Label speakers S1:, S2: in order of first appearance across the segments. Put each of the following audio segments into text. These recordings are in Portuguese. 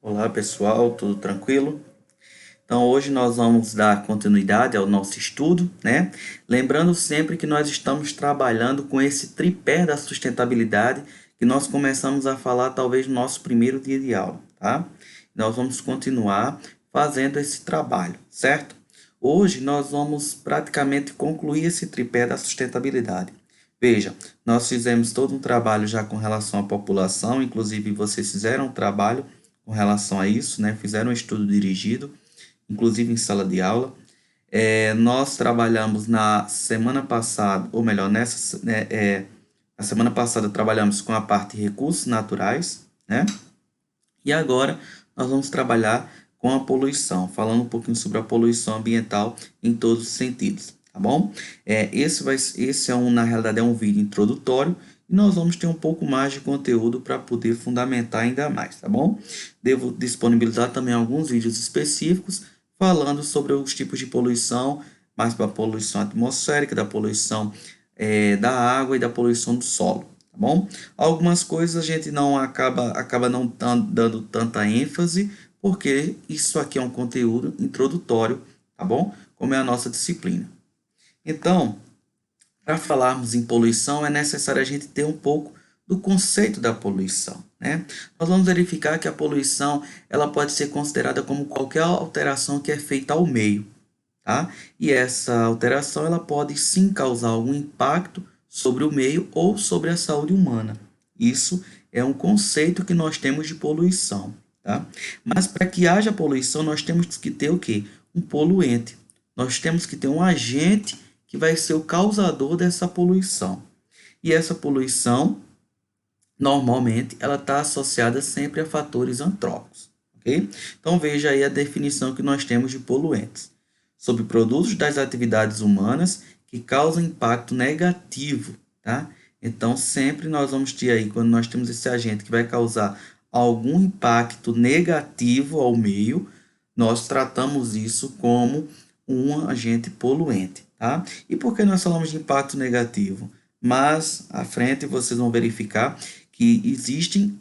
S1: Olá pessoal, tudo tranquilo? Então hoje nós vamos dar continuidade ao nosso estudo, né? Lembrando sempre que nós estamos trabalhando com esse tripé da sustentabilidade que nós começamos a falar talvez no nosso primeiro dia de aula, tá? Nós vamos continuar fazendo esse trabalho, certo? Hoje nós vamos praticamente concluir esse tripé da sustentabilidade. Veja, nós fizemos todo um trabalho já com relação à população, inclusive vocês fizeram um trabalho com relação a isso, né? Fizeram um estudo dirigido, inclusive em sala de aula. Nós trabalhamos na semana passada, ou melhor, na semana passada trabalhamos com a parte de recursos naturais, né? E agora nós vamos trabalhar com a poluição, falando um pouquinho sobre a poluição ambiental em todos os sentidos, tá bom? Na realidade, é um vídeo introdutório e nós vamos ter um pouco mais de conteúdo para poder fundamentar ainda mais, tá bom? Devo disponibilizar também alguns vídeos específicos falando sobre os tipos de poluição, mais para a poluição atmosférica, da poluição da água e da poluição do solo, tá bom? Algumas coisas a gente não acaba não dando tanta ênfase, porque isso aqui é um conteúdo introdutório, tá bom? Como é a nossa disciplina. Então, para falarmos em poluição, é necessário a gente ter um pouco do conceito da poluição, né? Nós vamos verificar que a poluição ela pode ser considerada como qualquer alteração que é feita ao meio, tá? E essa alteração ela pode sim causar algum impacto sobre o meio ou sobre a saúde humana. Isso é um conceito que nós temos de poluição, tá? Mas para que haja poluição, nós temos que ter o quê? Um poluente. Nós temos que ter um agente que vai ser o causador dessa poluição. E essa poluição, normalmente, ela está associada sempre a fatores antrópicos, ok? Então veja aí a definição que nós temos de poluentes: sobre produtos das atividades humanas que causam impacto negativo, tá? Então sempre nós vamos ter aí, quando nós temos esse agente que vai causar algum impacto negativo ao meio, nós tratamos isso como um agente poluente, tá? E por que nós falamos de impacto negativo? Mas à frente vocês vão verificar que existem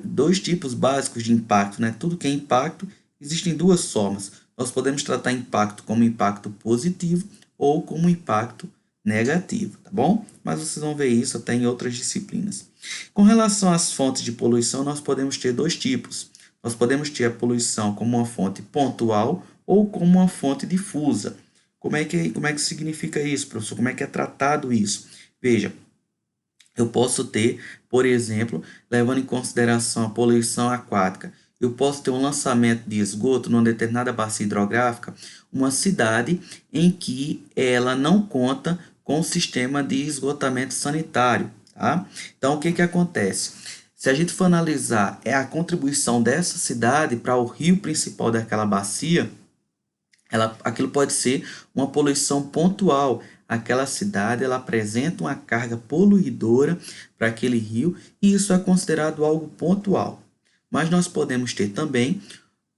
S1: dois tipos básicos de impacto, né? Tudo que é impacto, existem duas formas. Nós podemos tratar impacto como impacto positivo ou como impacto negativo, tá bom? Mas vocês vão ver isso até em outras disciplinas. Com relação às fontes de poluição, nós podemos ter dois tipos. Nós podemos ter a poluição como uma fonte pontual ou como uma fonte difusa. Como é que significa isso, professor? Como é que é tratado isso? Veja, eu posso ter, por exemplo, levando em consideração a poluição aquática, eu posso ter um lançamento de esgoto numa determinada bacia hidrográfica, uma cidade em que ela não conta com o sistema de esgotamento sanitário, tá? Então, o que que acontece? Se a gente for analisar a contribuição dessa cidade para o rio principal daquela bacia, aquilo pode ser uma poluição pontual. Aquela cidade ela apresenta uma carga poluidora para aquele rio e isso é considerado algo pontual. Mas nós podemos ter também,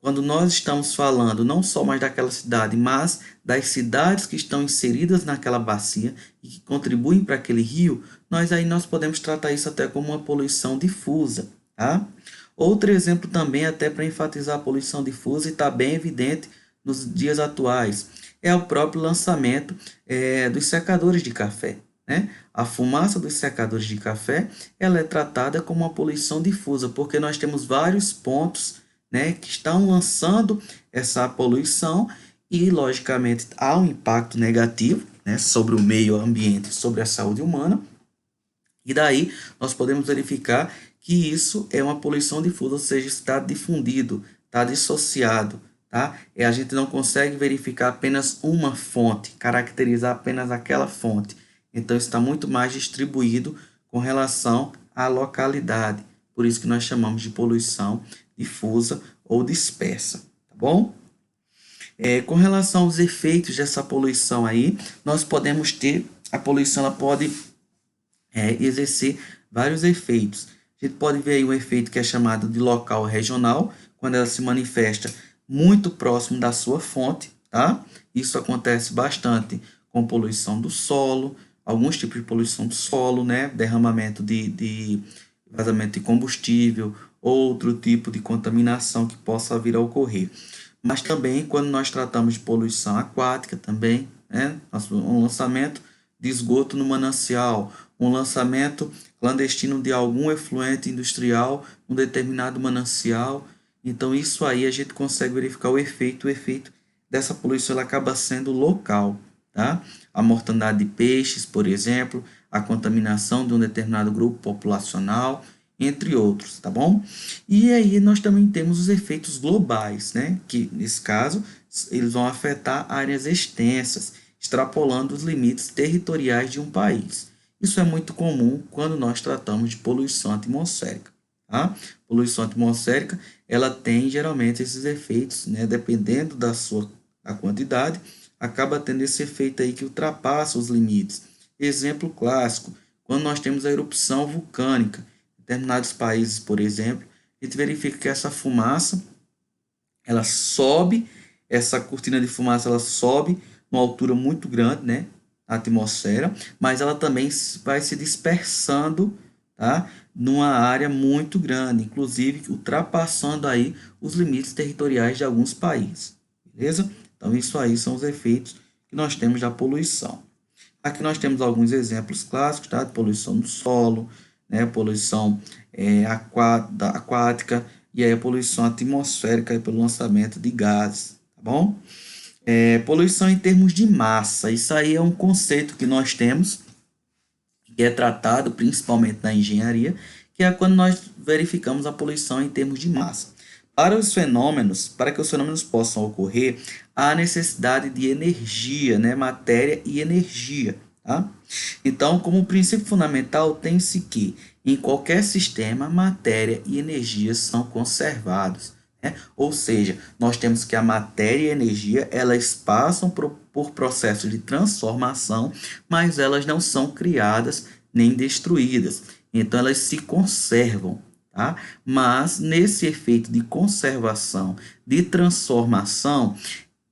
S1: quando nós estamos falando não só mais daquela cidade, mas das cidades que estão inseridas naquela bacia e que contribuem para aquele rio, nós podemos tratar isso até como uma poluição difusa, tá? Outro exemplo também, até para enfatizar a poluição difusa e está bem evidente nos dias atuais, é o próprio lançamento dos secadores de café, né? A fumaça dos secadores de café ela é tratada como uma poluição difusa, porque nós temos vários pontos, né, que estão lançando essa poluição e, logicamente, há um impacto negativo, né, sobre o meio ambiente, sobre a saúde humana, e daí nós podemos verificar que isso é uma poluição difusa, ou seja, está difundido, está dissociado, tá? E a gente não consegue verificar apenas uma fonte, caracterizar apenas aquela fonte. Então está muito mais distribuído com relação à localidade. Por isso que nós chamamos de poluição difusa ou dispersa, tá bom? Com relação aos efeitos dessa poluição aí, nós podemos ter, a poluição ela pode exercer vários efeitos. A gente pode ver aí um efeito que é chamado de local regional, quando ela se manifesta muito próximo da sua fonte, tá? Isso acontece bastante com poluição do solo, alguns tipos de poluição do solo, né? Derramamento de vazamento de combustível outro tipo de contaminação que possa vir a ocorrer. Mas também quando nós tratamos de poluição aquática também, né? Um lançamento de esgoto no manancial, um lançamento clandestino de algum efluente industrial num determinado manancial. Então isso aí a gente consegue verificar o efeito dessa poluição ela acaba sendo local, tá? A mortandade de peixes, por exemplo, a contaminação de um determinado grupo populacional, entre outros, tá bom? E aí nós também temos os efeitos globais, né? Que nesse caso eles vão afetar áreas extensas, extrapolando os limites territoriais de um país. Isso é muito comum quando nós tratamos de poluição atmosférica, tá? Poluição atmosférica, ela tem geralmente esses efeitos, né? Dependendo da quantidade, acaba tendo esse efeito aí que ultrapassa os limites. Exemplo clássico, quando nós temos a erupção vulcânica, em determinados países, por exemplo, a gente verifica que essa fumaça, ela sobe, essa cortina de fumaça, ela sobe numa altura muito grande, né, na atmosfera, mas ela também vai se dispersando, tá, numa área muito grande, inclusive ultrapassando aí os limites territoriais de alguns países, beleza? Então, isso aí são os efeitos que nós temos da poluição. Aqui nós temos alguns exemplos clássicos, tá? De poluição do solo, né? Poluição aquática e aí a poluição atmosférica pelo lançamento de gases, tá bom? Poluição em termos de massa, isso aí é um conceito que nós temos, que é tratado principalmente na engenharia, que é quando nós verificamos a poluição em termos de massa. Para que os fenômenos possam ocorrer, há necessidade de energia, né? Matéria e energia, tá? Então, como princípio fundamental, tem-se que, em qualquer sistema, matéria e energia são conservados, né? Ou seja, nós temos que a matéria e a energia, elas passam por processos de transformação, mas elas não são criadas nem destruídas. Então, elas se conservam, tá? Mas nesse efeito de conservação, de transformação,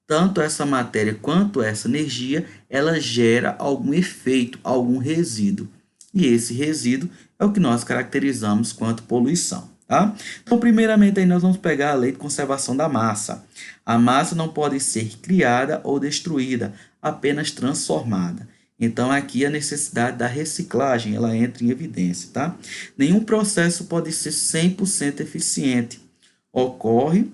S1: tanto essa matéria quanto essa energia, ela gera algum efeito, algum resíduo. E esse resíduo é o que nós caracterizamos quanto poluição, tá? Então, primeiramente, aí nós vamos pegar a lei de conservação da massa. A massa não pode ser criada ou destruída, apenas transformada. Então, aqui a necessidade da reciclagem, ela entra em evidência, tá? Nenhum processo pode ser 100% eficiente. Ocorre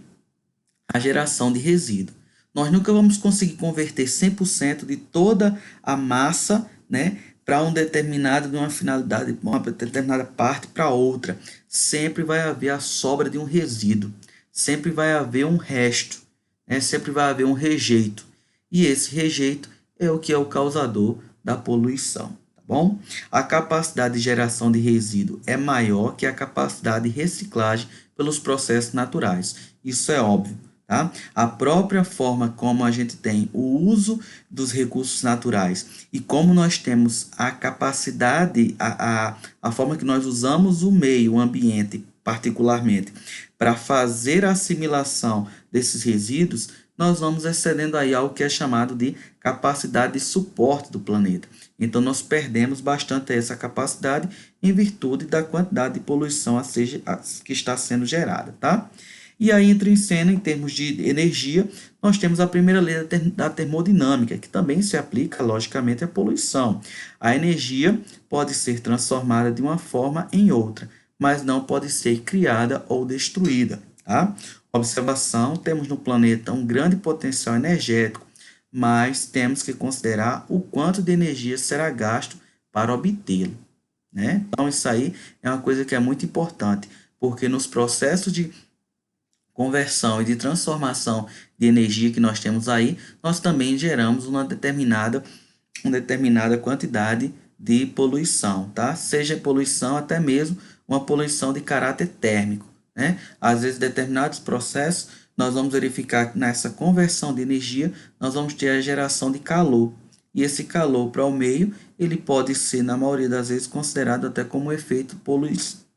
S1: a geração de resíduo. Nós nunca vamos conseguir converter 100% de toda a massa, né, para de uma finalidade, uma determinada parte para outra. Sempre vai haver a sobra de um resíduo. Sempre vai haver um resto, né? Sempre vai haver um rejeito. E esse rejeito é o que é o causador da poluição, tá bom? A capacidade de geração de resíduo é maior que a capacidade de reciclagem pelos processos naturais. Isso é óbvio, tá? A própria forma como a gente tem o uso dos recursos naturais e como nós temos a capacidade, a forma que nós usamos o meio, o ambiente, particularmente, para fazer a assimilação desses resíduos, nós vamos excedendo aí algo que é chamado de capacidade de suporte do planeta. Então, nós perdemos bastante essa capacidade em virtude da quantidade de poluição que está sendo gerada, tá? E aí entra em cena, em termos de energia, nós temos a primeira lei da termodinâmica, que também se aplica, logicamente, à poluição. A energia pode ser transformada de uma forma em outra, mas não pode ser criada ou destruída, tá? Observação, temos no planeta um grande potencial energético, mas temos que considerar o quanto de energia será gasto para obtê-lo, né? Então, isso aí é uma coisa que é muito importante, porque nos processos de conversão e de transformação de energia que nós temos aí, nós também geramos uma determinada quantidade de poluição, tá? Seja poluição até mesmo uma poluição de caráter térmico, né? Às vezes, determinados processos, nós vamos verificar que nessa conversão de energia, nós vamos ter a geração de calor. E esse calor para o meio, ele pode ser, na maioria das vezes, considerado até como efeito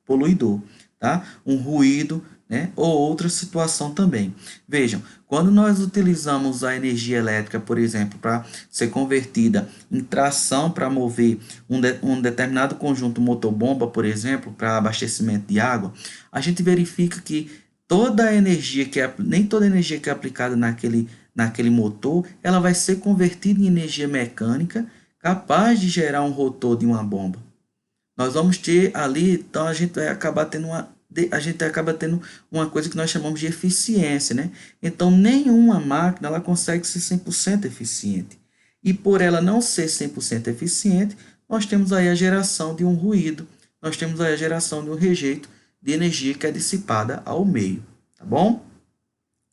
S1: poluidor. tá? Um ruído, né? Ou outra situação também. Vejam, quando nós utilizamos a energia elétrica, por exemplo, para ser convertida em tração para mover um determinado conjunto motor-bomba, por exemplo, para abastecimento de água, a gente verifica que toda a energia nem toda a energia que é aplicada naquele motor, ela vai ser convertida em energia mecânica capaz de gerar um rotor de uma bomba. Nós vamos ter ali, então a gente acaba tendo uma coisa que nós chamamos de eficiência, né? Então, nenhuma máquina ela consegue ser 100% eficiente. E por ela não ser 100% eficiente, nós temos aí a geração de um ruído, nós temos aí a geração de um rejeito de energia que é dissipada ao meio, tá bom?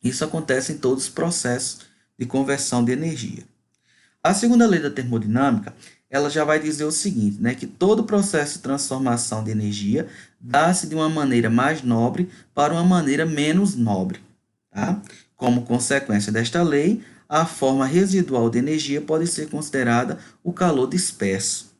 S1: Isso acontece em todos os processos de conversão de energia. A segunda lei da termodinâmica, ela já vai dizer o seguinte, né, que todo processo de transformação de energia dá-se de uma maneira mais nobre para uma maneira menos nobre. Tá? Como consequência desta lei, a forma residual de energia pode ser considerada o calor disperso.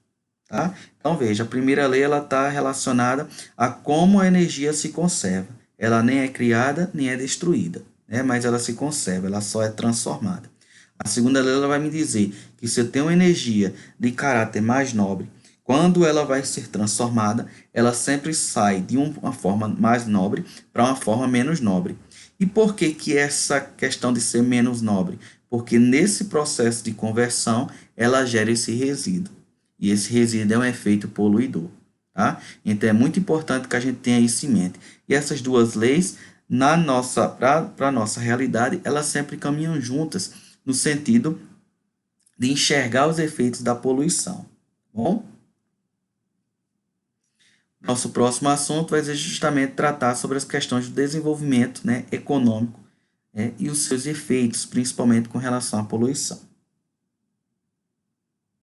S1: Tá? Então, veja, a primeira lei está relacionada a como a energia se conserva. Ela nem é criada, nem é destruída, né? Mas ela se conserva, ela só é transformada. A segunda lei ela vai me dizer que se eu tenho energia de caráter mais nobre, quando ela vai ser transformada, ela sempre sai de uma forma mais nobre para uma forma menos nobre. E por que que essa questão de ser menos nobre? Porque nesse processo de conversão, ela gera esse resíduo. E esse resíduo é um efeito poluidor. Tá? Então é muito importante que a gente tenha isso em mente. E essas duas leis, para a nossa realidade, elas sempre caminham juntas no sentido de enxergar os efeitos da poluição. Bom? Nosso próximo assunto vai ser justamente tratar sobre as questões do desenvolvimento, né, econômico, né, e os seus efeitos, principalmente com relação à poluição.